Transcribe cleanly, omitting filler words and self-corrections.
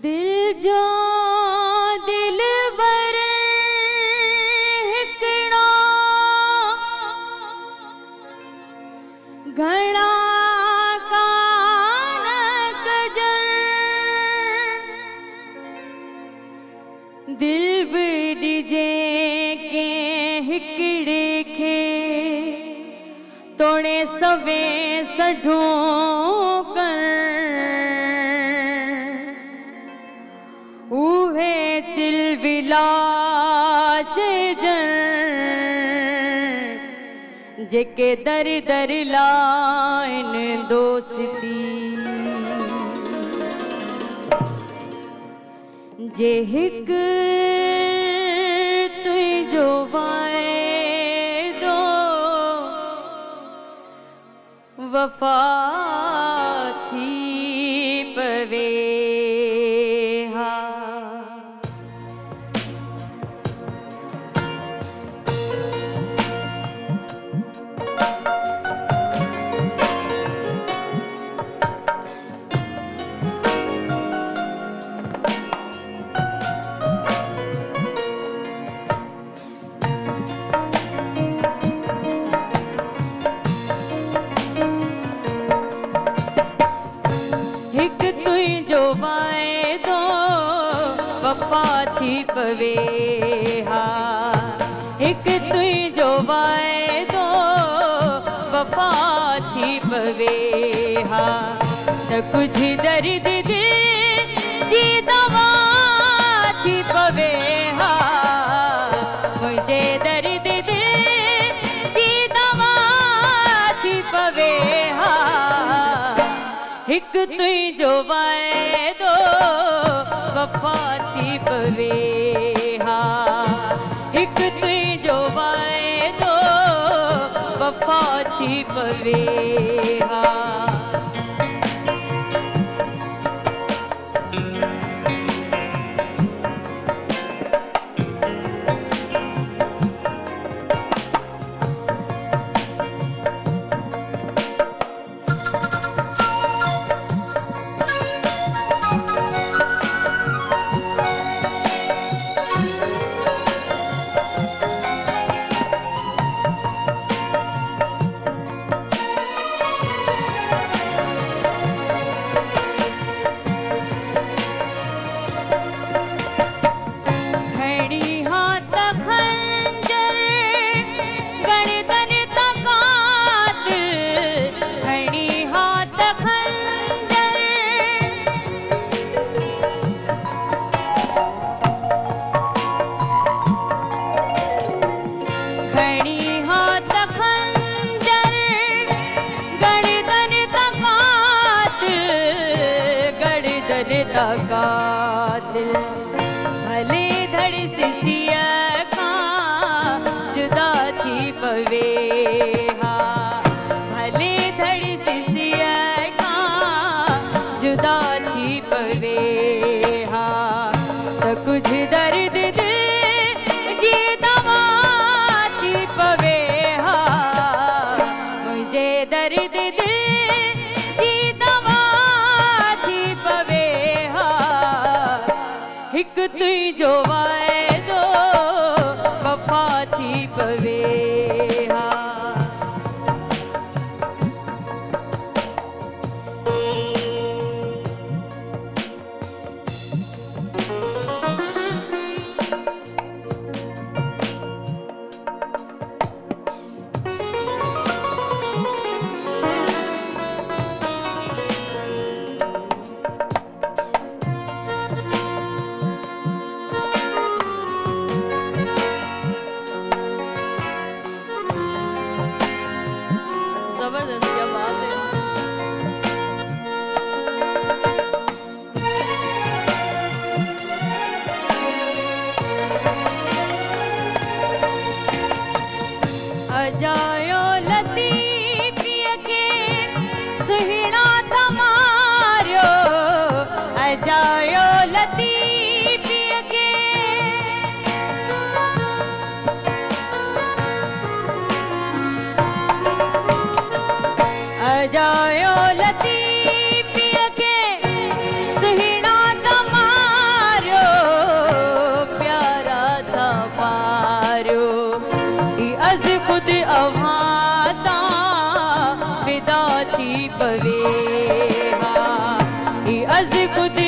दिल जो दिल बर हिकड़ा घड़ा कान कजर दिल बिजे के हिकड़े खे तोड़े सवे सढो कर उहे चिलविलाच जन जेके दर दर लाइन दोस्ती जे हिक तुझो वाइदो वफा थी पवे जो वाइदो वफा थी पवे हा हिक तुझो वाइदो वफा थी पवे हा त कुछ दर्द दिल जी दवा थी पवे हा मुझे दर्द दिल जी दवा थी पवे हा हिक तुझो वाइदो वफा थी पवे हा हिक तुझो वाइदो वफा थी पवे हा कातिल भले धड़ सिसिया का जुदा थी पवे हा भले धड़ सिसिया का जुदा थी पवे हा तो कुछ दर्द दे जी दवा थी पवे हा मुझे दर्द दे जी दवा थी पवे हिक तुझो वाइदो वफा थी पवे हा जबरदस्त क्या बात है अजायो लतीफिया के सुहिणा तमारियो अजायो लतीफिया के अजायो लतीफ़ के सुहिणा तमारो प्यारा तमारो अज खुद अवाता विदा थी पवे अज खुद